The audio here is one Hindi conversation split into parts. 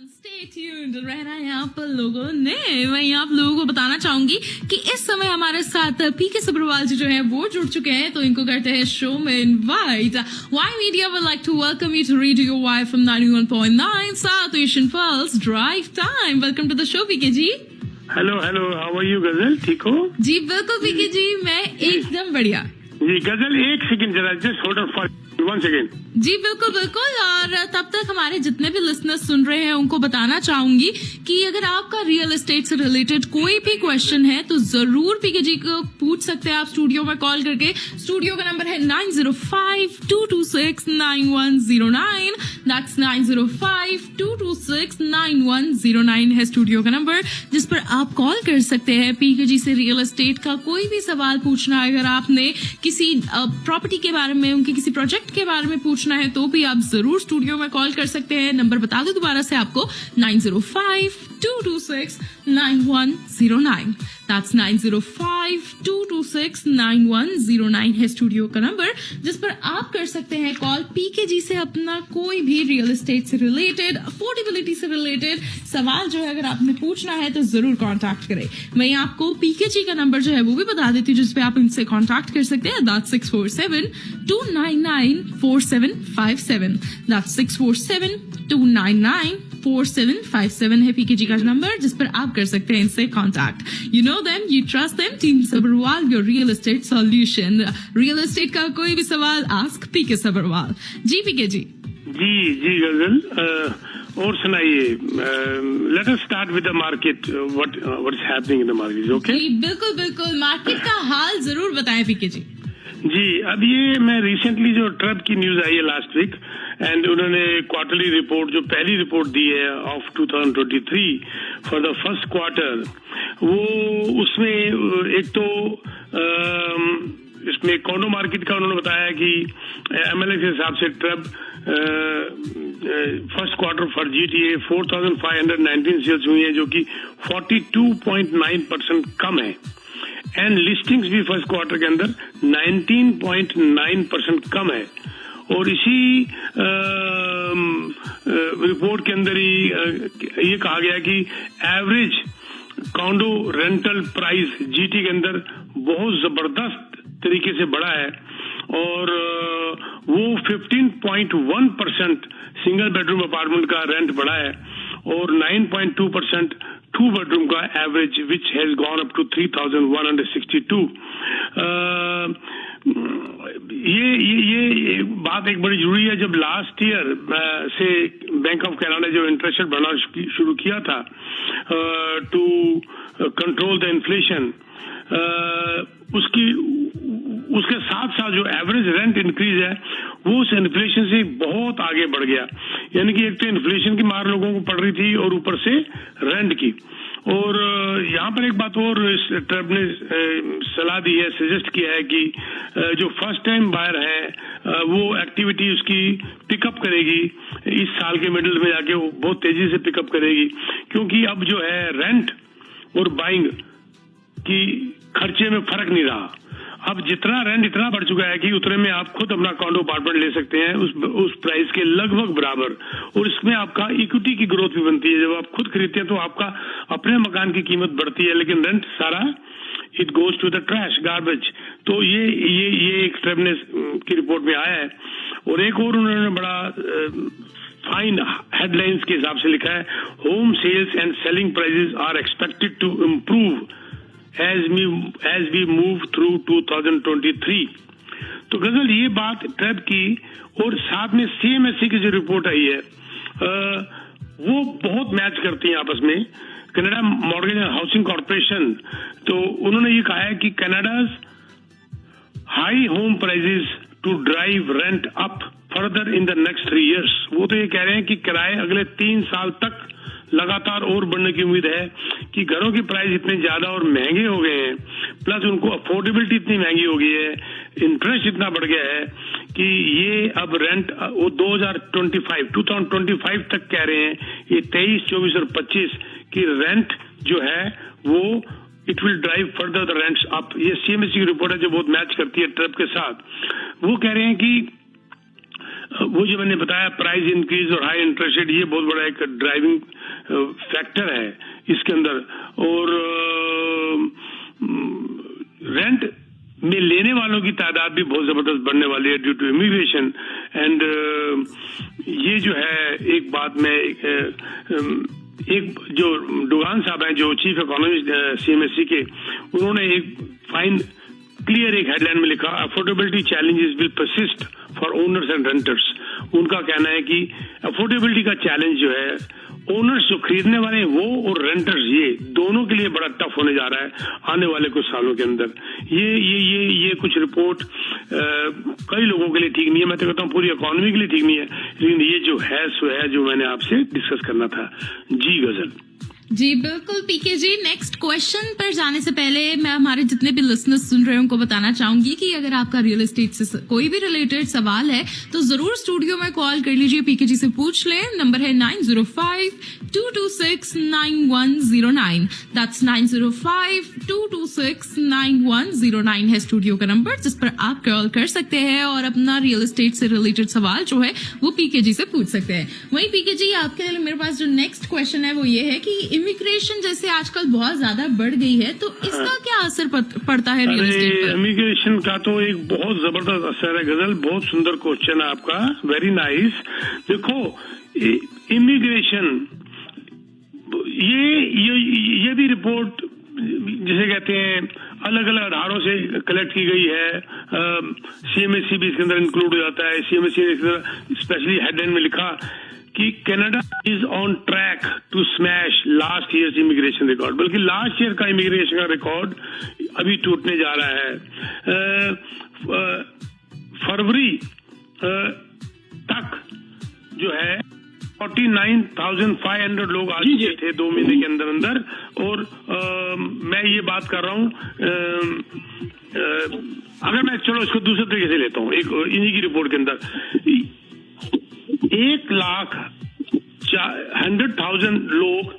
Stay tuned रहना है आप लोगों ने। मैं आप लोगों को बताना चाहूंगी कि इस समय हमारे साथ पीके सब्रवाल जी जो है वो जुड़ चुके हैं, तो इनको करते हैं शो में invite. Y media would like to welcome you to Radio Y from 91.9 South Asian Pulse Drive Time. Welcome to the show PK ji. Hello hello, how are you Ghazal, ठीक हो? जी बिल्कुल पीके जी, मैं एकदम बढ़िया। जी गजल, एक सेकंड जरा, just hold on for 1 second. जी बिल्कुल बिल्कुल। और तब तक हमारे जितने भी लिसनर्स सुन रहे हैं उनको बताना चाहूंगी कि अगर आपका रियल एस्टेट से रिलेटेड कोई भी क्वेश्चन है तो जरूर पीके जी को पूछ सकते हैं आप स्टूडियो में कॉल करके। स्टूडियो का नंबर है 9052269109। दैट्स 9052269109 है स्टूडियो का नंबर, जिस पर आप कॉल कर सकते हैं। पीके जी से रियल एस्टेट का कोई भी सवाल पूछना है, अगर आपने किसी प्रॉपर्टी के बारे में, उनके किसी प्रोजेक्ट के बारे में पूछना है तो भी आप जरूर स्टूडियो में कॉल कर सकते हैं। नंबर बता दो दोबारा से आपको, 9052269109। That's 9052269109 है स्टूडियो का नंबर, जिस पर आप कर सकते हैं कॉल। पीके जी से अपना कोई भी रियल एस्टेट से रिलेटेड, अफोर्डेबिलिटी से रिलेटेड सवाल जो है अगर आपने पूछना है तो जरूर कांटेक्ट करें। मैं आपको पीके जी का नंबर जो है वो भी बता देती हूँ, जिस पे आप इनसे कांटेक्ट कर सकते हैं। That's 647-299-4757। That's 647-299-4757 है पीके जी का नंबर, जिस पर आप कर सकते हैं इनसे contact. You know them, you trust them, team Sabharwal, your real estate solution. Real estate का कोई भी सवाल, आस्क पीके सब्रवाल। जी पीके जी। जी गजल, और सुनाइए। Let us start with the market. What is happening in the market? Okay जी बिल्कुल बिल्कुल, मार्केट का हाल जरूर बताएं पीके जी। जी, अब ये मैं रिसेंटली जो ट्रब की न्यूज आई है लास्ट वीक, एंड उन्होंने क्वार्टरली रिपोर्ट, जो पहली रिपोर्ट दी है of 2023 for the first quarter, वो उसमें एक तो इसमें कॉन्डो मार्केट का उन्होंने बताया कि एमएलए के हिसाब से TRREB first quarter for GTA 4519 sales हुई है, जो कि 42.9% कम है। एंड लिस्टिंग्स भी फर्स्ट क्वार्टर के अंदर 19.9% कम है। और इसी रिपोर्ट के अंदर ही ये कहा गया कि average condor rental price GT के अंदर बहुत जबरदस्त तरीके से बढ़ा है, और वो 15.1% सिंगल बेडरूम अपार्टमेंट का रेंट बढ़ा है, और 9.2% 2 बेडरूम का average, which has gone up to 3162। ये बात एक बड़ी जरूरी है। जब लास्ट ईयर से बैंक ऑफ कनाडा जो इंटरेस्ट रेट बढ़ाना शुरू किया था टू कंट्रोल द इन्फ्लेशन, उसके साथ साथ जो एवरेज रेंट इंक्रीज है वो उस इन्फ्लेशन से बहुत आगे बढ़ गया। यानी कि एक तो इन्फ्लेशन की मार लोगों को पड़ रही थी और ऊपर से रेंट की। और यहाँ पर एक बात और ट्रब ने सलाह दी है, सजेस्ट किया है कि जो फर्स्ट टाइम बायर है वो एक्टिविटी उसकी पिकअप करेगी इस साल के मिडिल में जाके, वो बहुत तेजी से पिकअप करेगी, क्योंकि अब जो है रेंट और बाइंग की खर्चे में फर्क नहीं रहा। अब जितना रेंट इतना बढ़ चुका है कि उतने में आप खुद अपना कॉन्डो अपार्टमेंट ले सकते हैं उस प्राइस के लगभग बराबर, और इसमें आपका इक्विटी की ग्रोथ भी बनती है। जब आप खुद खरीदते हैं तो आपका अपने मकान की कीमत बढ़ती है, लेकिन रेंट सारा it goes to the trash, garbage. तो ये एक ट्रब ने की रिपोर्ट में आया है। और एक और उन्होंने बड़ा फाइन हेडलाइंस के हिसाब से लिखा है, home sales and selling prices are expected to improve as we move through 2023। तो गजल, ये बात ट्रब की, और साथ में CMHC की जो रिपोर्ट आई है वो बहुत मैच करती है आपस में। Canada mortgage and housing corporation, तो उन्होंने ये कहा है कि Canada's high home prices to drive rent up further in the next 3 years। वो तो ये कह रहे हैं कि किराए अगले 3 साल तक लगातार और बढ़ने की उम्मीद है, कि घरों की प्राइस इतने ज्यादा और महंगे हो गए हैं, प्लस उनको अफोर्डेबिलिटी इतनी महंगी हो गई है, इंटरेस्ट इतना बढ़ गया है कि ये अब रेंट वो 2025 तक कह रहे हैं, ये 23, 24 और 25 की रेंट जो है वो it will drive further the rents up. ये CMHC की रिपोर्ट है जो बहुत मैच करती है ट्रब के साथ। वो कह रहे हैं कि वो जो मैंने बताया प्राइस इंक्रीज और हाई इंटरेस्ट रेट, ये बहुत बड़ा एक ड्राइविंग फैक्टर है इसके अंदर। और रेंट में लेने वालों की तादाद भी बहुत जबरदस्त बढ़ने वाली है ड्यू टू इमिग्रेशन। एंड ये जो है एक बात में एक जो डुगान साहब हैं जो चीफ इकोनॉमिस्ट CMSE के, उन्होंने एक फाइन क्लियर एक हेडलाइन में लिखा, affordability challenges will persist for owners and renters. उनका कहना है कि अफोर्डेबिलिटी का चैलेंज जो है ओनर्स जो खरीदने वाले हैं वो और रेंटर्स ये दोनों के लिए बड़ा टफ होने जा रहा है आने वाले कुछ सालों के अंदर। ये कुछ रिपोर्ट कई लोगों के लिए ठीक नहीं है, मैं तो कहता हूँ पूरी इकोनॉमी के लिए ठीक नहीं है, लेकिन ये जो है सो है जो मैंने आपसे डिस्कस करना था। जी गजल। जी बिल्कुल पीके जी, नेक्स्ट क्वेश्चन पर जाने से पहले मैं हमारे जितने भी लिसनर्स सुन रहे हैं उनको बताना चाहूंगी कि अगर आपका रियल एस्टेट से कोई भी रिलेटेड सवाल है तो जरूर स्टूडियो में कॉल कर लीजिए, पीके जी से पूछ लें। नंबर है 9052269109, दैट्स 9052269109 है स्टूडियो का नंबर, जिस पर आप कॉल कर सकते हैं और अपना रियल एस्टेट से रिलेटेड सवाल जो है वो पीके जी से पूछ सकते हैं। वहीं पीके जी आपके लिए मेरे पास जो नेक्स्ट क्वेश्चन है वो ये है कि इमिग्रेशन जैसे आजकल बहुत ज्यादा बढ़ गई है तो इसका क्या असर पड़ता है रियल एस्टेट पर? इमिग्रेशन का तो एक बहुत जबरदस्त असर है गजल, बहुत सुंदर क्वेश्चन है आपका, वेरी नाइस। देखो इमिग्रेशन ये भी रिपोर्ट जिसे कहते हैं अलग अलग आधारों से कलेक्ट की गई है। CMSE भी इसके अंदर इंक्लूड हो जाता है। CMSE ने स्पेशली हेडलाइन में लिखा कि Canada is on track to smash last year's immigration record, बल्कि लास्ट ईयर का इमिग्रेशन का रिकॉर्ड अभी टूटने जा रहा है। फरवरी तक जो है 49,500 लोग आ चुके थे 2 महीने के अंदर अंदर। और मैं ये बात कर रहा हूँ, अगर मैं चलो इसको दूसरे तरीके से लेता हूँ, एक इन्हीं की रिपोर्ट के अंदर 1,100,000 लोग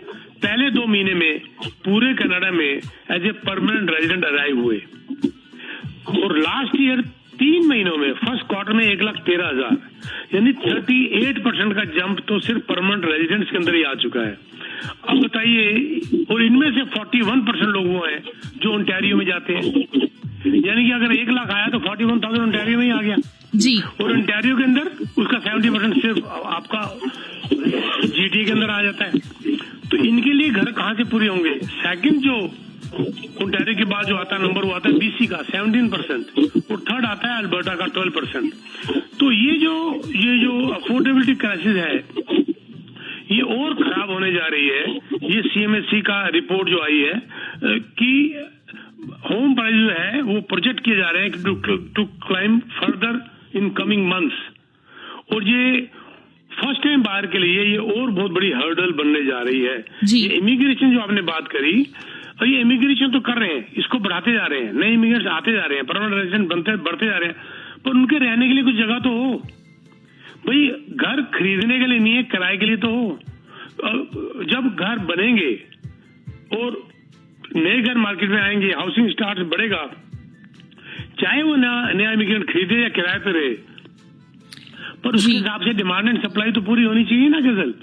पहले 2 महीने में पूरे कनाडा में as a permanent resident arrive हुए, और लास्ट ईयर 3 महीनों में फर्स्ट क्वार्टर में 1,13,000, यानी 38% का जंप तो सिर्फ परमानेंट रेजिडेंट्स के अंदर ही आ चुका है। अब बताइए, और इनमें से 41% लोग वो हैं जो ओंटारियो में जाते हैं, यानी कि अगर 1 लाख आया तो 41,000 ओंटारियो में ही आ गया जी। और ओंटारियो के अंदर उसका 70% सिर्फ आपका GTA के अंदर आ जाता है। तो इनके लिए घर कहाँ से पूरे होंगे? सेकंड जो ओंटारियो के बाद जो आता है नंबर, वो आता है BC का 17%, और थर्ड आता है अल्बर्टा का 12%। तो ये जो अफोर्डेबिलिटी क्राइसिस है ये और खराब होने जा रही है। ये CMSE का रिपोर्ट जो आई है कि होम प्राइस जो है वो प्रोजेक्ट किए जा रहे हैं to climb further in coming months, और ये फर्स्ट टाइम बाहर के लिए ये और बहुत बड़ी हर्डल बनने जा रही है। ये इमिग्रेशन जो आपने बात करी, और ये इमिग्रेशन तो कर रहे हैं, इसको बढ़ाते जा रहे हैं, नए इमिग्रेंट्स आते जा रहे हैं, परमानेंट रेजिडेंट बढ़ते जा रहे हैं, पर उनके रहने के लिए कुछ जगह तो हो भाई। घर खरीदने के लिए नहीं है, किराए के लिए तो हो। जब घर बनेंगे और नए घर मार्केट में आएंगे, हाउसिंग स्टार्ट बढ़ेगा, चाहे वो नया इमिग्रेंट खरीदे या किराए पे रहे, पर उसके हिसाब से डिमांड एंड सप्लाई तो पूरी होनी चाहिए ना गजल।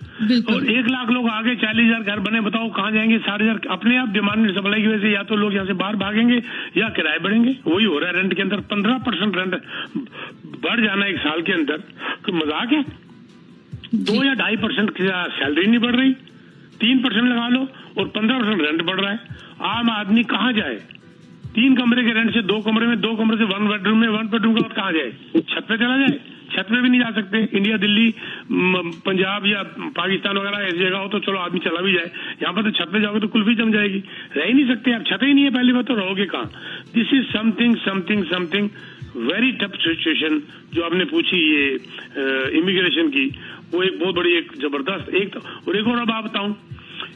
और 1 लाख लोग आगे 40,000 घर बने, बताओ कहाँ जाएंगे 60,000? अपने आप डिमांड एंड सप्लाई की वजह से या तो लोग यहाँ से बाहर भागेंगे या किराए बढ़ेंगे। वही हो रहा है रेंट के अंदर, 15% रेंट बढ़ जाना 1 साल के अंदर, तो मजाक है। 2 या 2.5% की सैलरी नहीं बढ़ रही, 3% लगा लो और 15% रेंट बढ़ रहा है। आम आदमी कहाँ जाए? 3 कमरे के रेंट से 2 कमरे में, 2 कमरे से 1 बेडरूम में, 1 बेडरूम के बाद कहाँ जाए? छत पे चला जाए? छत पे भी नहीं जा सकते। इंडिया, दिल्ली, पंजाब या पाकिस्तान वगैरह ऐसी जगह हो तो चलो आदमी चला भी जाए, यहाँ पर तो छत पे जाओगे तो कुल्फी जम जाएगी, रह ही नहीं सकते आप, छत ही नहीं है पहली बात, तो रहोगे कहाँ? This is something very tough situation जो आपने पूछी ये इमिग्रेशन की, वो एक बहुत बड़ी एक जबरदस्त एक तो, और एक और अब आप बताऊं,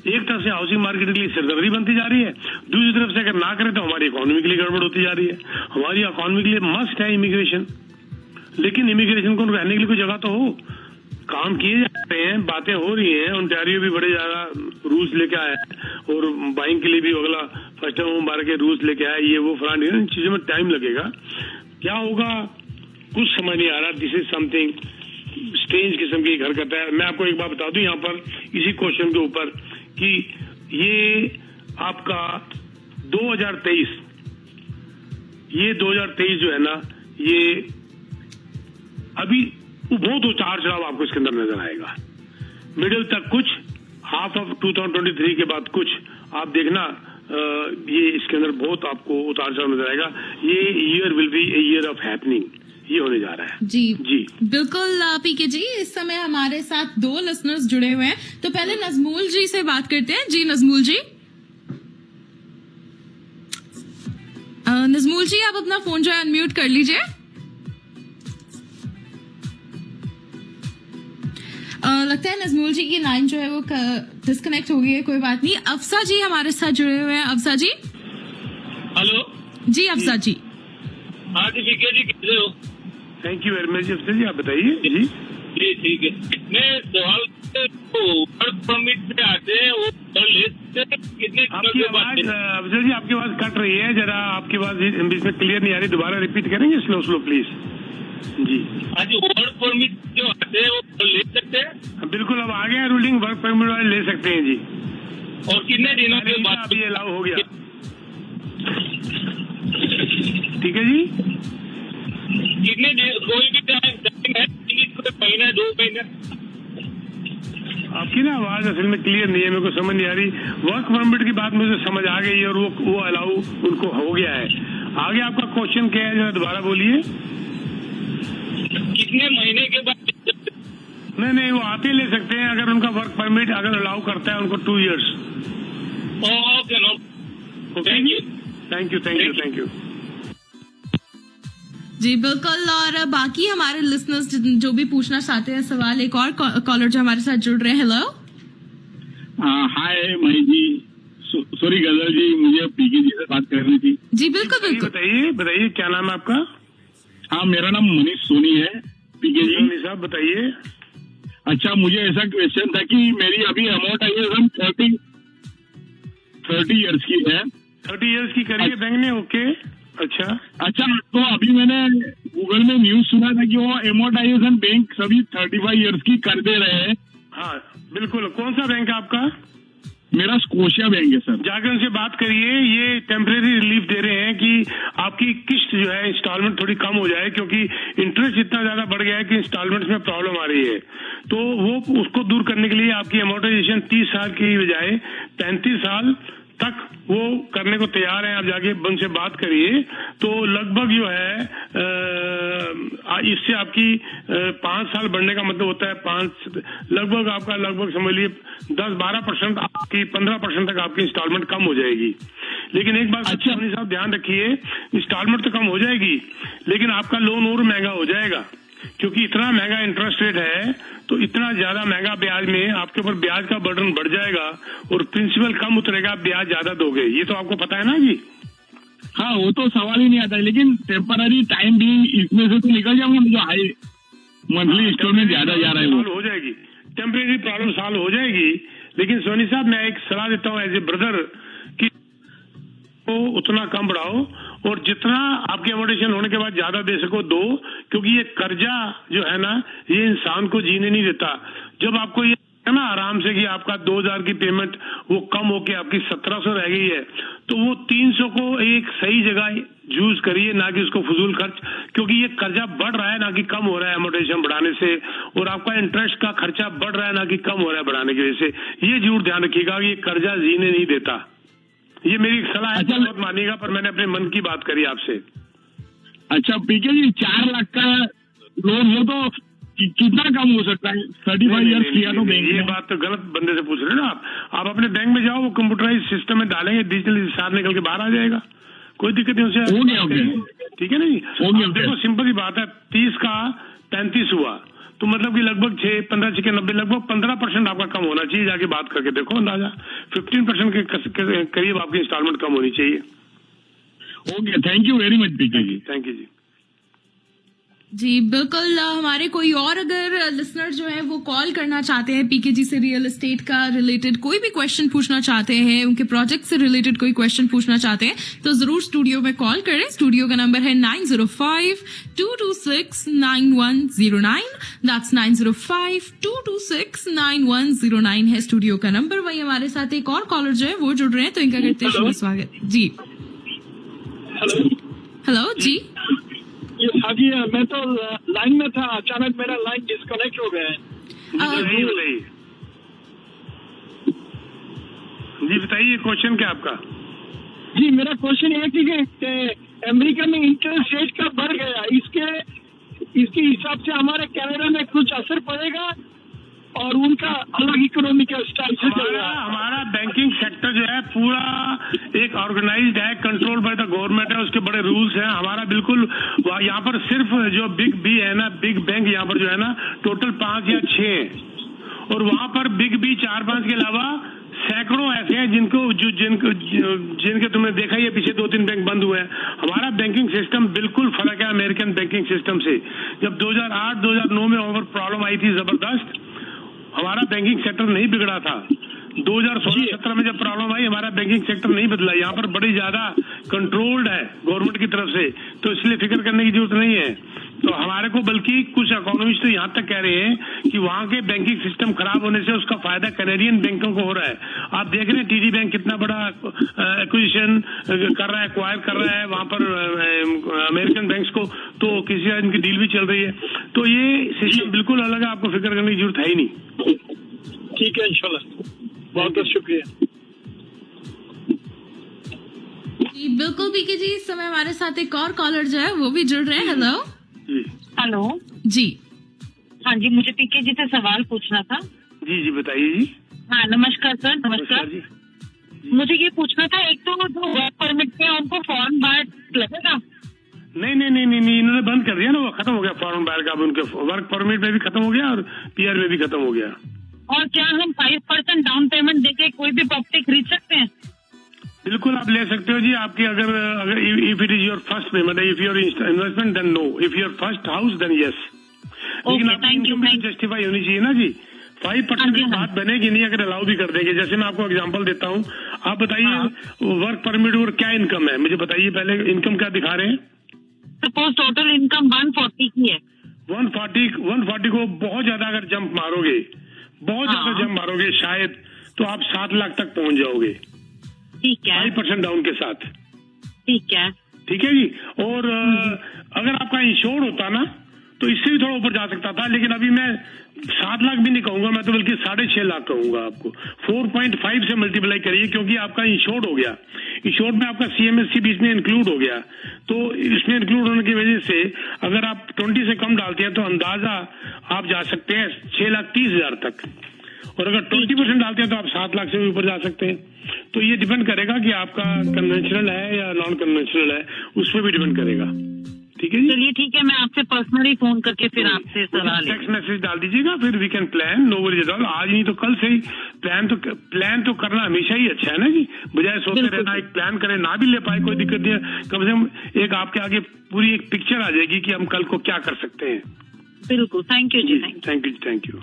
एक तरफ से हाउसिंग मार्केट के लिए सिरदर्दी बनती जा रही है, दूसरी तरफ से अगर ना करें तो हमारी इकोनॉमी के लिए गड़बड़ होती जा रही है। हमारी इकोनॉमी के लिए मस्ट है इमिग्रेशन, लेकिन इमिग्रेशन को रहने के लिए कोई जगह तो हो। काम किए जा रहे हैं, बातें हो रही हैं, ओंटारियो भी बड़े ज्यादा रूल्स लेके आया है, और बाइंग के लिए भी अगला फर्स्ट टाइम होम बार के रूल्स लेके आया, ये वो फलान, इन चीजों में टाइम लगेगा। क्या होगा कुछ समझ नहीं आ रहा। दिस इज समथिंग स्ट्रेंज किस्म की एक हरकत है। मैं आपको एक बात बता दूं यहाँ पर इसी क्वेश्चन के ऊपर कि ये आपका 2023 जो है ना, ये अभी बहुत उतार चढ़ाव आपको इसके अंदर नजर आएगा। मिडिल तक कुछ, हाफ ऑफ 2023 के बाद कुछ, आप देखना ये इसके अंदर बहुत आपको उतार चढ़ाव नजर आएगा। ये year will be a year of happening, ये होने जा रहा है। जी बिल्कुल पीके जी, इस समय हमारे साथ 2 लिसनर्स जुड़े हुए हैं, तो पहले नजमूल जी से बात करते हैं। जी नजमूल जी, नजमूल जी आप अपना फोन जो है अनम्यूट कर लीजिए। लगता है नजमूल जी की लाइन जो है वो डिस्कनेक्ट हो गई है, कोई बात नहीं। अफसा जी हमारे साथ जुड़े हुए हैं। अफसा जी, हेलो जी अफसा जी। हाँ जी पीके जी, कैसे हो? थैंक यू वेरी मच अफसा जी, आप बताइए। जी जी ठीक है। मैं सवाल वर्क परमिट पे आते हैं वो कितने आपकी आवाज अफजल जी, आपकी आवाज कट रही है, जरा आपकी आवाज इसमें क्लियर नहीं आ रही, दोबारा रिपीट करेंगे स्लो प्लीज। जी हाँ जी, वर्क परमिट जो आते हैं वो ले सकते हैं? बिल्कुल, अब आ गया रूलिंग, वर्क परमिट वाले ले सकते हैं जी। और कितने दिनों के बाद अभी अलाउ हो गया? ठीक है जी। कितने दिन, कोई भी टाइम है, महीना 2 महीना? आपकी ना आवाज असल में क्लियर नहीं है, मेरे को समझ नहीं आ रही। वर्क परमिट की बात मुझे समझ आ गई और वो अलाउ उनको हो गया है। आगे आपका क्वेश्चन क्या है, जरा दोबारा बोलिए। कितने महीने के बाद? नहीं, वो आते ले सकते हैं अगर उनका वर्क परमिट अगर अलाउ करता है उनको 2 years। Okay, no, thank you. जी बिल्कुल, और बाकी हमारे लिसनर्स जो भी पूछना चाहते हैं सवाल, एक और कॉलर जो हमारे साथ जुड़ रहे हैं। हेलो, हाय मई जी, सॉरी गजल जी, मुझे पीके जी से बात करनी थी। जी बिल्कुल। बताइए क्या नाम है आपका? हाँ, मेरा नाम मनीष सोनी है। पीके जी सोनी साहब बताइए। अच्छा, मुझे ऐसा क्वेश्चन था कि मेरी अभी अमाउंट आई है 30 years की है। 30 years की करिए बैंक ने, ओके। अच्छा, तो अभी मैंने गूगल में न्यूज सुना था कि वो एमोटाइजेशन बैंक सभी 35 years की कर दे रहे हैं। हाँ बिल्कुल। कौन सा बैंक है आपका? मेरा स्कोशिया बैंक है सर। जाकर उनसे बात करिए, ये टेम्परेरी रिलीफ दे रहे हैं कि आपकी किस्त जो है इंस्टॉलमेंट थोड़ी कम हो जाए, क्योंकि इंटरेस्ट इतना ज्यादा बढ़ गया है कि इंस्टॉलमेंट में प्रॉब्लम आ रही है। तो वो उसको दूर करने के लिए आपकी अमोर्टाइजेशन 30 साल की बजाय 35 साल तक वो करने को तैयार है। आप जाके उनसे बात करिए, तो लगभग जो है इससे आपकी 5 साल बढ़ने का मतलब होता है लगभग आपका समझ लीजिए 10-12% आपकी 15% तक आपकी इंस्टॉलमेंट कम हो जाएगी। लेकिन एक बात साहब ध्यान रखिए, इंस्टॉलमेंट तो कम हो जाएगी लेकिन आपका लोन और महंगा हो जाएगा, क्योंकि इतना महंगा इंटरेस्ट रेट है, तो इतना ज्यादा महंगा ब्याज में आपके ऊपर ब्याज का बर्डन बढ़ जाएगा और प्रिंसिपल कम उतरेगा, ब्याज ज्यादा दोगे। ये तो आपको पता है ना जी? हाँ, वो तो सवाल ही नहीं आता है, लेकिन टेम्पररी टाइम भी इसमें से तो निकल जाऊंगा, जो हाई मंथली इंस्टॉलमेंट ज्यादा जा रहा है वो हो जाएगी, टेम्पररी प्रॉब्लम सॉल्व हो जाएगी। लेकिन सोनी साहब, मैं एक सलाह देता हूँ एज ए ब्रदर कि तो उतना कम बढ़ाओ और जितना आपके अमोर्टाइजेशन होने के बाद ज्यादा दे सको दो, क्योंकि ये कर्जा जो है ना, ये इंसान को जीने नहीं देता। जब आपको ये है ना आराम से कि आपका 2000 की पेमेंट वो कम होके आपकी 1700 रह गई है, तो वो 300 को एक सही जगह यूज करिए, ना कि उसको फजूल खर्च, क्योंकि ये कर्जा बढ़ रहा है ना कि कम हो रहा है अमोर्टाइजेशन बढ़ाने से, और आपका इंटरेस्ट का खर्चा बढ़ रहा है ना कि कम हो रहा है बढ़ाने की वजह से। ये जरूर ध्यान रखिएगा कि ये कर्जा जीने नहीं देता। ये मेरी एक सलाह है, मत मानिएगा, पर मैंने अपने मन की बात करी आपसे। अच्छा पीके जी, 4 लाख का लोन हो तो कितना कम हो सकता है? 35 years किया तो बैंक। ये बात तो गलत बंदे से पूछ रहे हैं ना आप अपने बैंक में जाओ, वो कंप्यूटराइज सिस्टम में डालेंगे, डिजिटल हिसाब निकल के बाहर आ जाएगा, कोई दिक्कत नहीं उसे। हो गया, ठीक है नहीं? देखो सिंपल सी बात है, 30 का 35 हुआ तो मतलब कि लगभग 6-15 के 90 लगभग 15% आपका कम होना चाहिए। जाके बात करके देखो, अंदाजा 15% के करीब आपकी इंस्टॉलमेंट कम होनी चाहिए। Okay, thank you very much PK ji. Thank you जी। जी बिल्कुल। हमारे कोई और अगर लिसनर जो है वो कॉल करना चाहते हैं पीकेजी से रियल एस्टेट का रिलेटेड कोई भी क्वेश्चन पूछना चाहते हैं, उनके प्रोजेक्ट से रिलेटेड कोई क्वेश्चन पूछना चाहते हैं तो जरूर स्टूडियो में कॉल करें। स्टूडियो का नंबर है 9052269109। दैट्स 9052269109 है स्टूडियो का नंबर। वही हमारे साथ एक और कॉलर जो है वो जुड़ रहे हैं, तो इनका करते हैं शुभ स्वागत। जी हेलो जी। हाँ जी, मैं तो लाइन में था, अचानक मेरा लाइन डिस्कनेक्ट हो गया है। जी बताइए क्वेश्चन क्या आपका? जी मेरा क्वेश्चन ये थी कि अमेरिका में इंटरेस्ट रेट का बढ़ गया, इसके हिसाब से हमारे कनाडा में कुछ असर पड़ेगा और उनका अलग इकोनॉमिकल स्टाइल से चल रहा है। हमारा बैंकिंग सेक्टर जो है पूरा एक ऑर्गेनाइज्ड है, कंट्रोल बाय द गवर्नमेंट है, उसके बड़े रूल्स हैं। हमारा बिल्कुल यहाँ पर सिर्फ जो बिग बी है ना, बिग बैंक यहाँ पर जो है ना टोटल 5 या 6 है, और वहाँ पर बिग बी 4-5 के अलावा सैकड़ों ऐसे हैं जिनके तुमने देखा ही है पीछे 2-3 बैंक बंद हुए हैं। हमारा बैंकिंग सिस्टम बिल्कुल फर्क है अमेरिकन बैंकिंग सिस्टम से। जब 2008-2009 में ओवर प्रॉब्लम आई थी जबरदस्त, हमारा बैंकिंग सेक्टर नहीं बिगड़ा था। 2016-17 में जब प्रॉब्लम आई हमारा बैंकिंग सेक्टर नहीं बदला। यहाँ पर बड़ी ज्यादा कंट्रोल्ड है गवर्नमेंट की तरफ से, तो इसलिए फिक्र करने की जरूरत नहीं है। तो हमारे को बल्कि कुछ इकोनॉमिस्ट तो यहाँ तक कह रहे हैं कि वहाँ के बैंकिंग सिस्टम खराब होने से उसका फायदा कैनेडियन बैंकों को हो रहा है। आप देख रहे हैं TD बैंक कितना बड़ा एक्विजिशन कर रहा है, एक्वायर कर रहा है वहाँ पर अमेरिकन बैंक्स को, तो किसी इनकी डील भी चल रही है। तो ये सिस्टम बिल्कुल अलग है, आपको फिक्र करने की जरूरत है ही नहीं। ठीक है, इंशाल्लाह। बहुत बहुत शुक्रिया। जी बिल्कुल पीके जी, इस समय हमारे साथ एक और कॉलर जो है वो भी जुड़ रहे हैं। हेलो हेलो जी। हाँ जी, मुझे पीके जी से सवाल पूछना था। जी बताइए जी। हाँ नमस्कार सर। नमस्कार जी। मुझे ये पूछना था, एक तो जो वर्क परमिट पे उनको फॉरेन बार लगेगा? नहीं, इन्होंने बंद कर दिया ना, वो खत्म हो गया फॉरेन बायर का। उनके वर्क परमिट में भी खत्म हो गया और PR में भी खत्म हो गया। और क्या हम 5% डाउन पेमेंट देके कोई भी प्रॉपर्टी खरीद सकते हैं? बिल्कुल आप ले सकते हो जी। आपकी अगर if it is your first payment, if your investment then no, if your first house then yes. लेकिन आपकी इनकम जस्टिफाई होनी चाहिए ना जी। 5% की बात बनेगी नहीं अगर अलाउ भी कर देंगे। जैसे मैं आपको एग्जांपल देता हूँ, आप बताइए वर्क परमिट और क्या इनकम है, मुझे बताइए पहले इनकम क्या दिखा रहे हैं? सपोज टोटल इनकम 140 की है। 140 को बहुत ज्यादा अगर जंप मारोगे, बहुत ज्यादा जंप मारोगे शायद, तो आप 7 लाख तक पहुंच जाओगे। ठीक है। 5% डाउन के साथ। ठीक है जी। और अगर आपका इंश्योर होता ना तो इससे भी थोड़ा ऊपर जा सकता था, लेकिन अभी मैं 7 लाख भी नहीं कहूंगा, मैं तो बल्कि 6.5 लाख कहूंगा आपको। 4.5 से मल्टीप्लाई करिए, क्योंकि आपका इंश्योर्ड हो गया। इंश्योर्ड में आपका CMSC भी इसमें इंक्लूड हो गया, तो इसमें इंक्लूड होने की वजह से अगर आप 20 से कम डालते हैं तो अंदाजा आप जा सकते हैं 6,30,000 तक, और अगर 20% डालते हैं तो आप 7 लाख से भी ऊपर जा सकते हैं। तो ये डिपेंड करेगा कि आपका कन्वेंशनल है या नॉन कन्वेंशनल है, उस पर भी डिपेंड करेगा। ठीक है जी। चलिए ठीक है, मैं आपसे पर्सनली फोन करके फिर आपसे सलाह ले। टेक्स्ट मैसेज डाल दीजिएगा, फिर we can plan. No worries at all. आज नहीं तो कल से ही प्लान तो करना हमेशा ही अच्छा है ना जी, बजाय सोचते रहना। एक प्लान करें, ना भी ले पाए कोई दिक्कत नहीं है, कम से कम एक आपके आगे पूरी एक पिक्चर आ जाएगी कि हम कल को क्या कर सकते हैं। बिल्कुल, थैंक यू जी। थैंक यू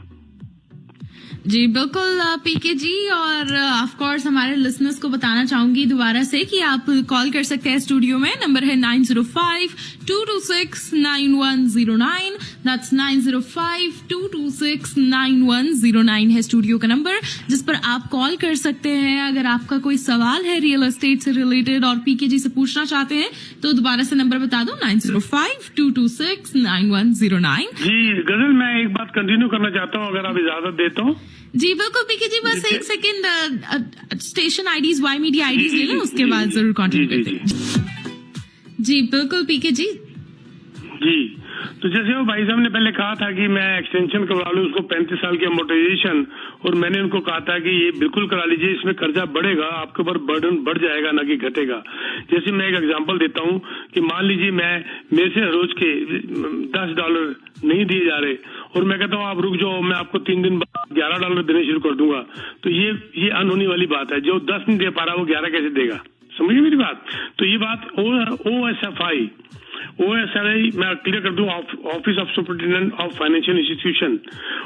जी बिल्कुल पीके जी। और ऑफ कोर्स हमारे लिसनर्स को बताना चाहूंगी दोबारा से कि आप कॉल कर सकते हैं स्टूडियो में। नंबर है 9052269109। दैट्स 9052269109 है स्टूडियो का नंबर, जिस पर आप कॉल कर सकते हैं अगर आपका कोई सवाल है रियल एस्टेट से रिलेटेड और पीके जी से पूछना चाहते हैं। तो दोबारा से नंबर बता दो, 9052269109। जी गजल, मैं एक बात कंटिन्यू करना चाहता हूँ अगर आप इजाजत देते हो। जी बिल्कुल पीके जी, बस एक second station IDs, Y media IDs ले लें, उसके बाद जरूर कंटिन्यू करते हैं। जी बिल्कुल पीके जी। तो जैसे वो भाई साहब ने पहले कहा था कि मैं एक्सटेंशन करवा लूं उसको 35 साल की अमोर्टाइजेशन, और मैंने उनको कहा था कि ये बिल्कुल करा लीजिए, इसमें कर्जा बढ़ेगा, आपके ऊपर बर्डन बढ़ जाएगा ना कि घटेगा। जैसे मैं एक एग्जांपल देता हूं कि मान लीजिए मेरे से रोज के $10 नहीं दिए जा रहे और मैं कहता हूं आप रुक जाओ, मैं आपको 3 दिन बाद $11 देने शुरू कर दूंगा, तो ये अनहोनी वाली बात है। जो 10 नहीं दे पा रहा वो 11 कैसे देगा? समझिए मेरी बात। तो ये बात OSFI OSRI मैं क्लियर कर दूं, office of superintendent of financial institution,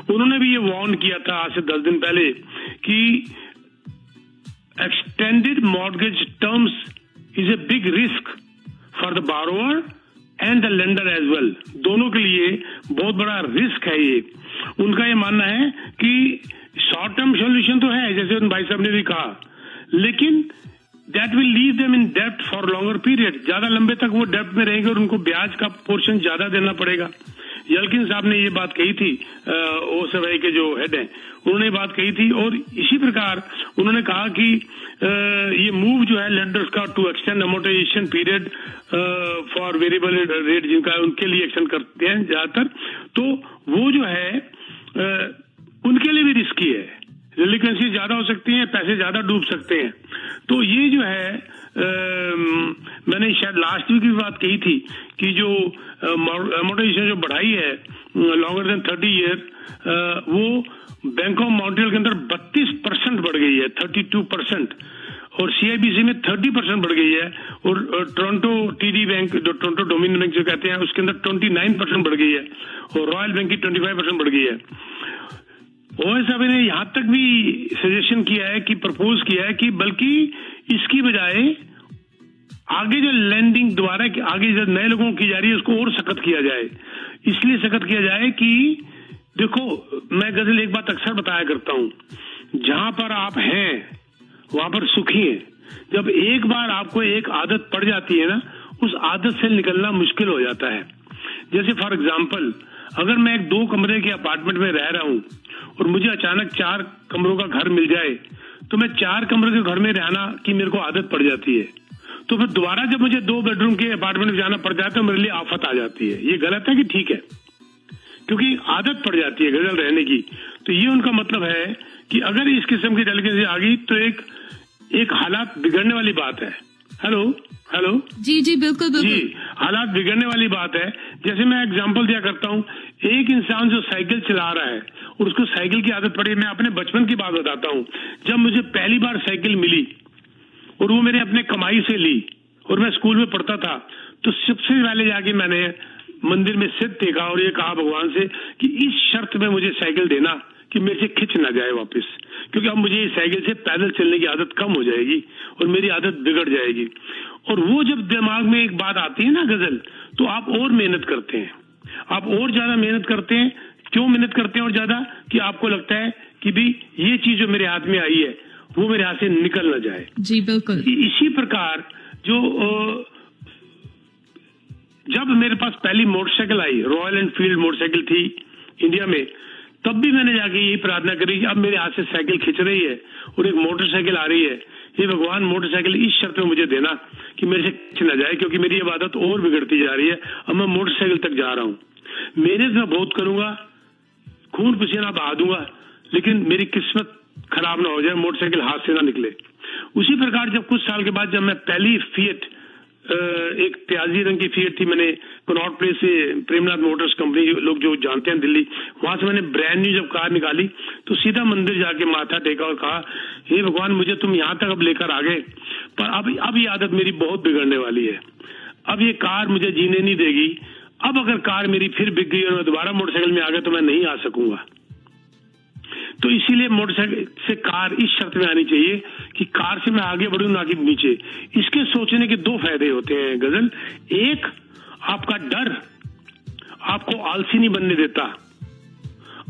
उन्होंने भी ये वार्न किया था आज से 10 दिन पहले कि extended mortgage terms is a big risk for the borrower and the lender as well. दोनों के लिए बहुत बड़ा रिस्क है ये। उनका ये मानना है कि शॉर्ट टर्म सॉल्यूशन तो है, जैसे उन भाई साहब ने भी कहा, लेकिन that will leave them in डेब्ट फॉर लॉन्गर पीरियड। ज्यादा लंबे तक वो डेब्ट में रहेंगे और उनको ब्याज का पोर्शन ज्यादा देना पड़ेगा। यल्किन साहब ने ये बात कही थी, OSRI के जो हेड हैं, उन्होंने बात कही थी। और इसी प्रकार उन्होंने कहा कि ये मूव जो है लेंडर्स का to extend amortization period for variable rate, जिनका उनके लिए एक्सटेंड करते हैं ज्यादातर, तो वो जो है उनके लिए भी रिस्की है। डिलिक्वेंसी ज्यादा हो सकती है, पैसे ज्यादा डूब सकते हैं। तो ये जो है मैंने शायद लास्ट वीक भी बात कही थी कि जो अमोर्टाइजेशन जो बढ़ाई है लॉन्गर देन 30 ईयर, वो बैंक ऑफ मॉन्ट्रियल के अंदर 32% बढ़ गई है, 32%, और CIBC में 30% बढ़ गई है, और टोरंटो TD बैंक, जो टोरंटो डोमिनियन बैंक जो कहते हैं, उसके अंदर 29% बढ़ गई है, और रॉयल बैंक की 25% बढ़ गई है। OSRI ने यहां तक भी सजेशन किया है कि प्रपोज किया है कि बल्कि इसकी बजाय आगे जो लैंडिंग दोबारा आगे जो नए लोगों की जा रही है उसको और सख्त किया जाए। इसलिए सख्त किया जाए कि देखो, मैं गजल एक बात अक्सर बताया करता हूं, जहां पर आप हैं वहां पर सुखी हैं। जब एक बार आपको एक आदत पड़ जाती है ना, उस आदत से निकलना मुश्किल हो जाता है। जैसे फॉर एग्जाम्पल, अगर मैं एक 2 कमरे के अपार्टमेंट में रह रहा हूं और मुझे अचानक 4 कमरों का घर मिल जाए, तो मैं 4 कमरों के घर में रहना की मेरे को आदत पड़ जाती है। तो फिर दोबारा जब मुझे 2 बेडरूम के अपार्टमेंट में जाना पड़ जाता है तो मेरे लिए आफत आ जाती है। ये गलत है कि ठीक है? क्योंकि आदत पड़ जाती है गजल रहने की। तो ये उनका मतलब है कि अगर इस किस्म की डेलीगेसी आ गई तो एक हालात बिगड़ने वाली बात है। हेलो जी बिल्कुल जी, हालात बिगड़ने वाली बात है। जैसे मैं एग्जांपल दिया करता हूँ, एक इंसान जो साइकिल चला रहा है और उसको साइकिल की आदत पड़ी, मैं अपने बचपन की बात बताता हूँ। जब मुझे पहली बार साइकिल मिली और वो मैंने अपने कमाई से ली और मैं स्कूल में पढ़ता था, तो सबसे पहले जाके मैंने मंदिर में सिर टेका और ये कहा भगवान से कि इस शर्त में मुझे साइकिल देना कि मेरे से खिंच ना जाए वापस, क्योंकि अब मुझे इस साइकिल से पैदल चलने की आदत कम हो जाएगी और मेरी आदत बिगड़ जाएगी। और वो जब दिमाग में एक बात आती है ना गजल, तो आप और मेहनत करते हैं, आप और ज्यादा मेहनत करते हैं। क्यों मेहनत करते हैं और ज्यादा? कि आपको लगता है कि भी ये चीज जो मेरे हाथ में आई है वो मेरे हाथ से निकल ना जाए। जी बिल्कुल। इसी प्रकार जो जब मेरे पास पहली मोटरसाइकिल आई, रॉयल एनफील्ड मोटरसाइकिल थी इंडिया में, तब भी मैंने जाके यही प्रार्थना करी कि अब मेरे हाथ से साइकिल खिंच रही है और एक मोटरसाइकिल आ रही है, ये भगवान मोटरसाइकिल इस शर्त में मुझे देना कि मेरे से खिंच ना जाए, क्योंकि मेरी ये आदत और बिगड़ती जा रही है। अब मैं मोटरसाइकिल तक जा रहा हूँ, मेहनत मैं बहुत करूंगा, खून पसीना बहा दूंगा, लेकिन मेरी किस्मत खराब ना हो जाए, मोटरसाइकिल हाथ से ना निकले। उसी प्रकार जब कुछ साल के बाद जब मैं पहली फिएट, एक प्याजी रंग की फिएट थी, मैंने कनॉट प्लेस से प्रेमनाथ मोटर्स कंपनी लोग जो जानते हैं दिल्ली, वहां से मैंने ब्रांड न्यू जब कार निकाली तो सीधा मंदिर जाके माथा टेका और कहा, हे भगवान मुझे तुम यहाँ तक अब लेकर आ गए, पर अब ये आदत मेरी बहुत बिगड़ने वाली है, अब ये कार मुझे जीने नहीं देगी। अब अगर कार मेरी फिर बिक गई और मैं दोबारा मोटरसाइकिल में आ गया तो मैं नहीं आ सकूंगा। तो इसीलिए मोटरसाइकिल से कार इस शर्त में आनी चाहिए कि कार से मैं आगे बढ़ूं ना कि नीचे। इसके सोचने के 2 फायदे होते हैं गजल। एक, आपका डर आपको आलसी नहीं बनने देता,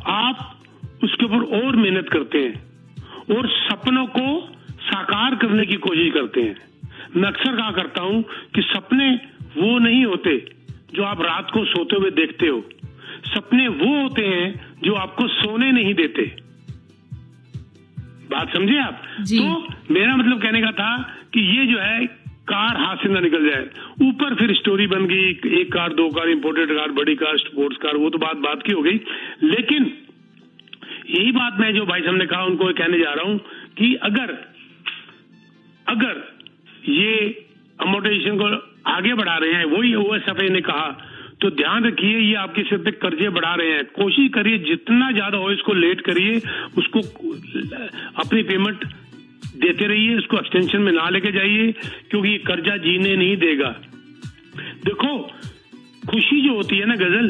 आप उसके ऊपर और मेहनत करते हैं और सपनों को साकार करने की कोशिश करते हैं। मैं अक्सर कहा करता हूं कि सपने वो नहीं होते जो आप रात को सोते हुए देखते हो, सपने वो होते हैं जो आपको सोने नहीं देते। बात समझे आप? तो मेरा मतलब कहने का था कि ये जो है कार हाथ से ना निकल जाए। ऊपर फिर स्टोरी बन गई, 1 कार 2 कार, इंपोर्टेड कार, बड़ी कार, स्पोर्ट्स कार, वो तो बात की हो गई। लेकिन यही बात मैं जो भाई साहब ने कहा उनको कहने जा रहा हूं कि अगर ये अमोर्टाइजेशन को आगे बढ़ा रहे हैं, वही OSFI ने कहा, तो ध्यान रखिए ये आपके सिर पे कर्जे बढ़ा रहे हैं। कोशिश करिए जितना ज्यादा हो इसको लेट करिए, उसको अपनी पेमेंट देते रहिए, उसको एक्सटेंशन में ना लेके जाइए, क्योंकि ये कर्जा जीने नहीं देगा। देखो खुशी जो होती है ना गजल,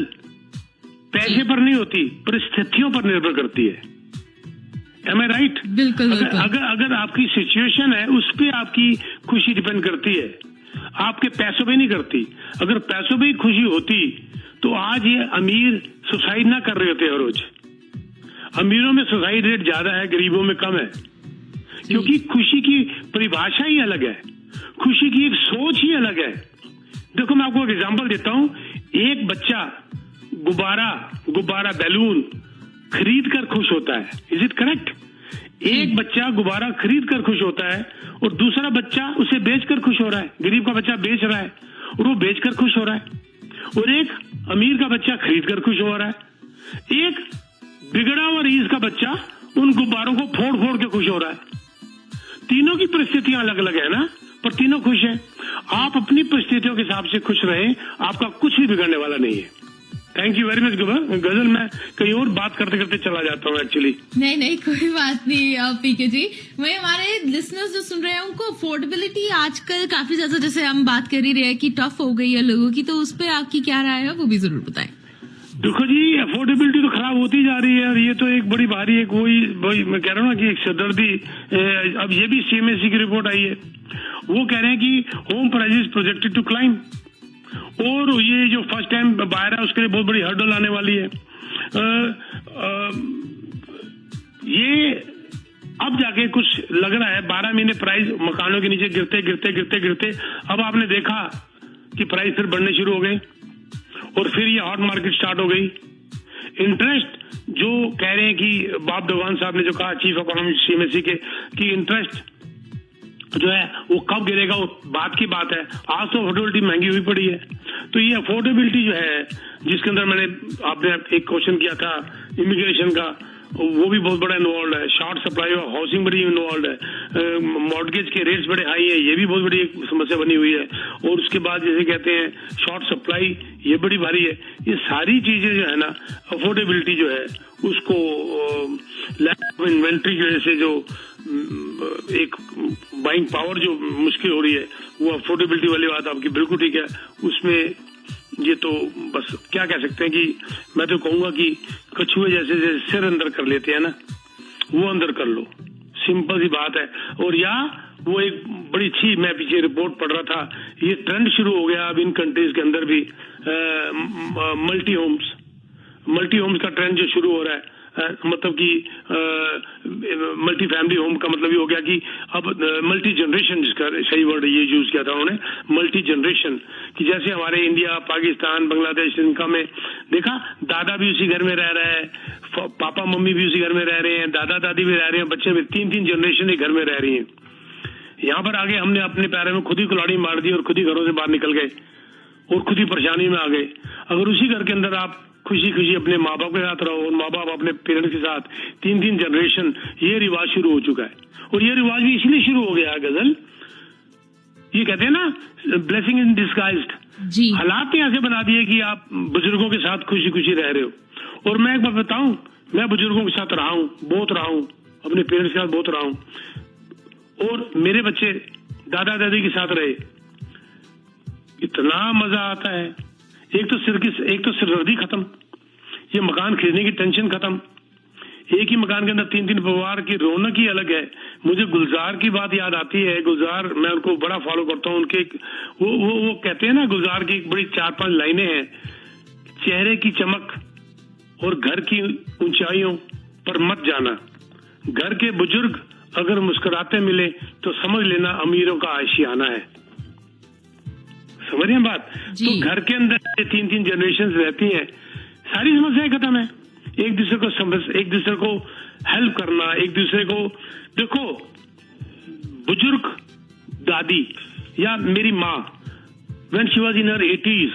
पैसे पर नहीं होती, परिस्थितियों पर निर्भर करती है। Am I right? बिल्कुल अगर आपकी सिचुएशन है उस पे आपकी खुशी डिपेंड करती है, आपके पैसों पे नहीं करती। अगर पैसों पे ही खुशी होती तो आज ये अमीर सुसाइड ना कर रहे होते हर रोज। अमीरों में सुसाइड रेट ज्यादा है, गरीबों में कम है, क्योंकि खुशी की परिभाषा ही अलग है, खुशी की एक सोच ही अलग है। देखो मैं आपको एक एग्जांपल देता हूं। एक बच्चा गुब्बारा बैलून खरीद कर खुश होता है, इज इट करेक्ट? एक बच्चा गुब्बारा खरीद कर खुश होता है और दूसरा बच्चा उसे बेचकर खुश हो रहा है। गरीब का बच्चा बेच रहा है और वो बेचकर खुश हो रहा है, और एक अमीर का बच्चा खरीद कर खुश हो रहा है। एक बिगड़ा हुआ रईस का बच्चा उन गुब्बारों को फोड़ फोड़ के खुश हो रहा है। तीनों की परिस्थितियां अलग अलग है ना, पर तीनों खुश हैं। आप अपनी परिस्थितियों के हिसाब से खुश रहें, आपका कुछ भी बिगड़ने वाला नहीं है। थैंक यू वेरी मच गजल। मैं कहीं और बात करते करते चला जाता हूँ एक्चुअली। नहीं कोई बात नहीं पीके जी। वही हमारे लिसनर्स जो सुन रहे हैं उनको अफोर्डेबिलिटी आजकल काफी ज्यादा, जैसे हम बात कर ही रहे हैं कि टफ हो गई है लोगों की, तो उस पर आपकी क्या राय है वो भी जरूर बताएं। देखो जी, अफोर्डेबिलिटी तो खराब होती जा रही है, और ये तो एक बड़ी भारी एक वही मैं कह रहा हूँ ना कि एक सरदर्दी। अब ये भी CMSE की रिपोर्ट आई है, वो कह रहे हैं कि home prices projected to climb, और ये जो फर्स्ट टाइम बायर है उसके लिए बहुत बड़ी हर्डल आने वाली है। ये अब जाके कुछ लग रहा है 12 महीने प्राइस मकानों के नीचे गिरते अब आपने देखा कि प्राइस फिर बढ़ने शुरू हो गए, और फिर ये हॉट मार्केट स्टार्ट हो गई। इंटरेस्ट जो कह रहे हैं कि बाब दवान साहब ने जो कहा, चीफ इकोनॉमिस्ट CMSE के, कि इंटरेस्ट जो है वो कब गिरेगा वो बात की बात है। आज तो अफोर्डेबिलिटी महंगी हुई पड़ी है। तो ये अफोर्डेबिलिटी जो है, जिसके अंदर आपने एक क्वेश्चन किया था इमिग्रेशन का, वो भी बहुत बड़ा इन्वॉल्व है। शॉर्ट सप्लाई ऑफ हाउसिंग बड़ी इन्वॉल्व है। मॉर्गेज के रेट्स बड़े हाई है, ये भी बहुत बड़ी एक समस्या बनी हुई है। और उसके बाद जैसे कहते हैं शॉर्ट सप्लाई, ये बड़ी भारी है। ये सारी चीजें जो है ना, अफोर्डेबिलिटी जो है उसको लैक ऑफ इन्वेंट्री की वजह से जो एक बाइंग पावर जो मुश्किल हो रही है, वो अफोर्डेबिलिटी वाली बात आपकी बिल्कुल ठीक है। उसमें ये तो बस क्या कह सकते हैं कि मैं तो कहूंगा कि कछुए जैसे सिर अंदर कर लेते हैं ना, वो अंदर कर लो, सिंपल सी बात है। और या वो एक बड़ी अच्छी, मैं पीछे रिपोर्ट पढ़ रहा था, ये ट्रेंड शुरू हो गया अब इन कंट्रीज के अंदर भी, मल्टी होम्स का ट्रेंड जो शुरू हो रहा है। मतलब कि मल्टी फैमिली होम का मतलब ये हो गया कि अब मल्टी जनरेशन, जिसका सही वर्ड ये यूज किया था उन्होंने, मल्टी जनरेशन, कि जैसे हमारे इंडिया, पाकिस्तान, बांग्लादेश, श्रीलंका में देखा, दादा भी उसी घर में रह रहा है, पापा मम्मी भी उसी घर में रह रहे हैं, दादा दादी भी रह रहे हैं, बच्चे भी 3-3 जनरेशन एक घर में रह रही हैं। यहाँ पर आगे हमने अपने पैरों में खुद ही कुल्हाड़ी मार दी और खुद ही घरों से बाहर निकल गए और खुद ही परेशानी में आ गए। अगर उसी घर के अंदर आप खुशी खुशी अपने माँ बाप के साथ रहो और माँ बाप अपने पेरेंट्स के साथ, 3-3 जनरेशन, ये रिवाज शुरू हो चुका है। और ये रिवाज भी इसलिए शुरू हो गया है गजल, ये कहते हैं ना ब्लेसिंग इन डिस्गाइज्ड। हालात ने ऐसे बना दिए कि आप बुजुर्गों के साथ खुशी खुशी रह रहे हो। और मैं एक बार बताऊं, मैं बुजुर्गों के साथ रहा हूं, बहुत रहा हूं, अपने पेरेंट्स के साथ बहुत रहा हूं, और मेरे बच्चे दादा दादी के साथ रहे, इतना मजा आता है। एक तो सिरदर्दी खत्म, ये मकान खरीदने की टेंशन खत्म। एक ही मकान के अंदर 3-3 परिवार की रौनक ही अलग है। मुझे गुलजार की बात याद आती है। गुलजार, मैं उनको बड़ा फॉलो करता हूँ। उनके वो कहते हैं ना, गुलजार की एक बड़ी 4-5 लाइनें हैं, चेहरे की चमक और घर की ऊंचाइयों पर मत जाना, घर के बुजुर्ग अगर मुस्कुराते मिले तो समझ लेना अमीरों का आशियाना है। समझ रहे हैं बात? तो घर के अंदर 3-3 जनरेशन रहती हैं, सारी समस्याएं खत्म है। एक दूसरे को हेल्प करना, एक दूसरे को, देखो बुजुर्ग दादी या मेरी माँ, when she was in her 80s,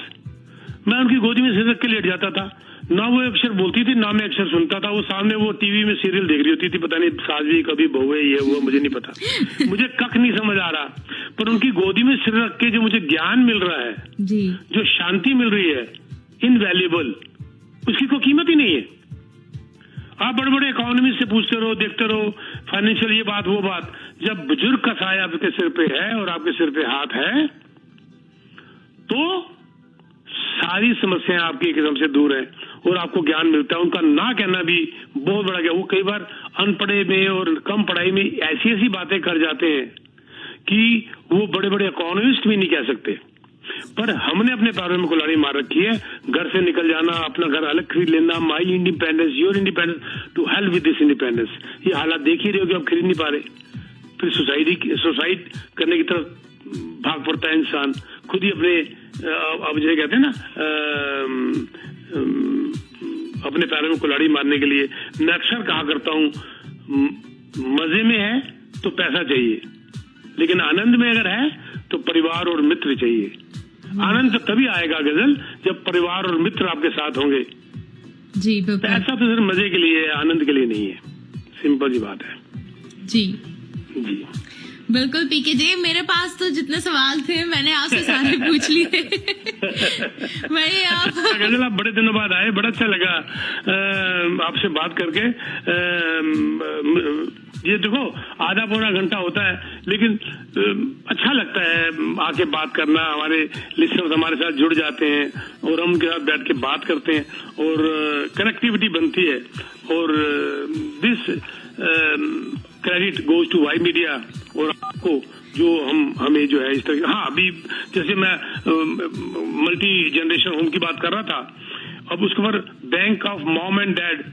मैं उनकी गोदी में सिर रख के लेट जाता था। ना वो अक्षर बोलती थी, ना मैं अक्षर सुनता था। वो सामने वो टीवी में सीरियल देख रही होती थी, पता नहीं सासवी कभी बहू है, ये वो मुझे नहीं पता, मुझे कख नहीं समझ आ रहा। पर उनकी गोदी में सिर रख के जो मुझे ज्ञान मिल रहा है जी, जो शांति मिल रही है, इनवैल्यूएबल, उसकी कोई कीमत ही नहीं है। आप बड़े बड़े इकोनॉमिस्ट से पूछते रहो, देखते रहो, फाइनेंशियल ये बात वो बात, जब बुजुर्ग का साया आपके सिर पे है और आपके सिर पे हाथ है, तो सारी समस्याएं आपकी एक किस्म से दूर है और आपको ज्ञान मिलता है। उनका ना कहना भी बहुत बड़ा क्या, वो कई बार अनपढ़े में और कम पढ़ाई में ऐसी ऐसी बातें कर जाते हैं कि वो बड़े बड़े इकोनॉमिस्ट भी नहीं कह सकते। पर हमने अपने पैरों में कुल्हाड़ी मार रखी है, घर से निकल जाना, अपना घर अलग खरीद लेना, my independence, your independence, to help with this independence. ये हालात देख ही रहे हो कि आप खरीद नहीं पा रहे, फिर सुसाइड करने की तरफ भाग पड़ता है इंसान, खुद ही अपने अब जो कहते हैं ना अपने पैरों में कुल्हाड़ी मारने के लिए। मैं अक्सर कहा करता हूं, मजे में है तो पैसा चाहिए, लेकिन आनंद में अगर है तो परिवार और मित्र चाहिए। आनंद तभी आएगा गजल जब परिवार और मित्र आपके साथ होंगे। जी बिल्कुल। पैसा तो सिर्फ मजे के लिए है, आनंद के लिए नहीं है। सिंपल सी बात है जी जी। बिल्कुल पीके जी, मेरे पास तो जितने सवाल थे मैंने आपसे सारे पूछ लिए। भाई गजल आप बड़े दिनों बाद आए, बड़ा अच्छा लगा आपसे बात करके। ये देखो आधा पौना घंटा होता है, लेकिन अच्छा लगता है आके बात करना। हमारे लिसनर्स हमारे साथ जुड़ जाते हैं और हम उनके साथ बैठ के बात करते हैं और कनेक्टिविटी बनती है। और this credit goes to Y media और आपको जो हमें जो है इस तरह। हाँ, अभी जैसे मैं मल्टी जनरेशन होम की बात कर रहा था, अब उसके ऊपर bank of mom and dad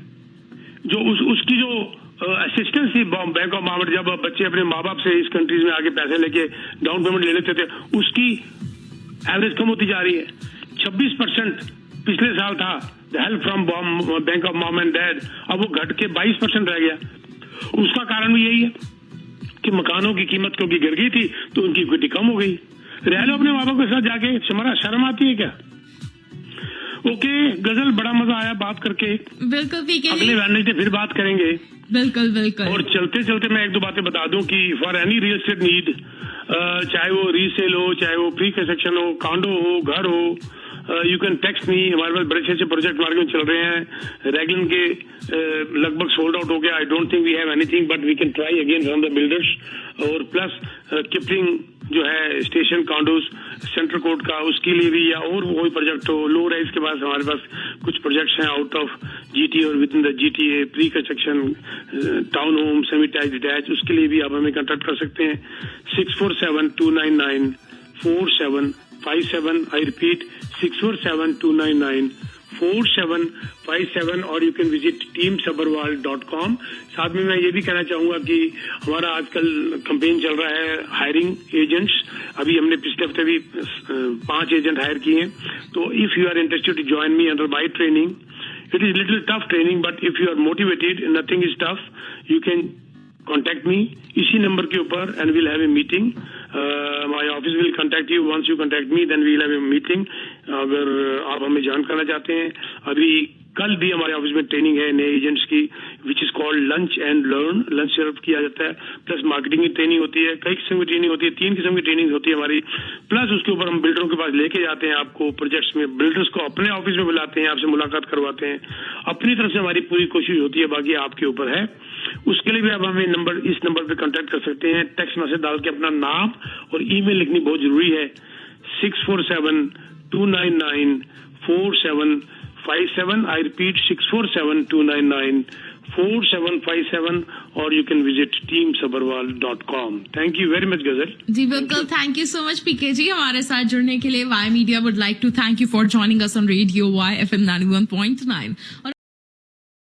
जो उसकी जो असिस्टेंस थी, बैंक ऑफ मॉम, जब बच्चे अपने माँ बाप से इस कंट्रीज में आके पैसे लेके डाउन पेमेंट ले लेते थे, उसकी एवरेज कम होती जा रही है। 26% पिछले साल था the help from bank of mom and dad, अब वो घट के 22% रह गया। उसका कारण भी यही है कि मकानों की कीमत क्योंकि गिर गई थी तो उनकी इक्विटी कम हो गई। रह लो अपने माँ बाप के साथ जाके, शर्म आती है क्या? ओके गजल, बड़ा मजा आया बात करके। बिल्कुल पीके जी, अगले वेडनेसडे फिर बात करेंगे। बिल्कुल बिल्कुल। और चलते चलते मैं एक दो बातें बता दूं कि for any real estate need, चाहे वो रीसेल हो, चाहे वो प्री कंस्ट्रक्शन हो, कॉन्डो हो, घर हो, यू कैन टेक्स्ट मी। हमारे पास बड़े अच्छे प्रोजेक्ट मार्केट में चल रहे हैं। रैगलन के लगभग सोल्ड आउट हो गया। I don't think we have anything, but we can try again from the builders. और प्लस किपलिंग जो है स्टेशन कॉन्डोज सेंट्रल कोर्ट का, उसके लिए भी, या और कोई प्रोजेक्ट हो। लो राइज के पास हमारे पास कुछ प्रोजेक्ट्स हैं आउट ऑफ जीटी और with in the GTA, pre construction town home, semi detached, detach, उसके लिए भी आप हमें कांटेक्ट कर सकते हैं। 647-299-4757। आई रिपीट 647-299-4757 और यू कैन विजिट teamsabarwal.com। साथ में मैं ये भी कहना चाहूंगा कि हमारा आजकल कैंपेन चल रहा है हायरिंग एजेंट्स। अभी हमने पिछले हफ्ते भी 5 एजेंट हायर किए हैं। तो if you are interested to join me under my training, it is little tough training, but if you are motivated, nothing is tough, you can contact me इसी नंबर के ऊपर and we'll have a meeting. My office will contact you. Once you contact me, then we'll have a meeting. अगर आप हमें ज्वाइन करना चाहते हैं, अभी कल भी हमारे ऑफिस में ट्रेनिंग है नए एजेंट्स की, which is called lunch and learn. Lunch serve किया जाता है, प्लस मार्केटिंग की ट्रेनिंग होती है, कई किस्म की ट्रेनिंग होती है, 3 किस्म की ट्रेनिंग होती है हमारी। प्लस उसके ऊपर हम बिल्डरों के पास लेके जाते हैं आपको प्रोजेक्ट्स में, बिल्डर्स को अपने ऑफिस में बुलाते हैं, आपसे मुलाकात करवाते हैं। अपनी तरफ से हमारी पूरी कोशिश होती है, बाकी आपके ऊपर है। उसके लिए भी आप हमें इस नंबर पे कांटेक्ट कर सकते हैं। टेक्स्ट मैसेज डाल के अपना नाम और ईमेल लिखनी बहुत जरूरी है। 647-299-4757। आई रिपीट 647-299-4757 और you can visit teamsabarwal.com। Thank you very much Ghazal ji. बिल्कुल, thank you so much PK ji हमारे साथ जुड़ने के लिए। Y media would like to thank you for joining us on radio YFM 91.9।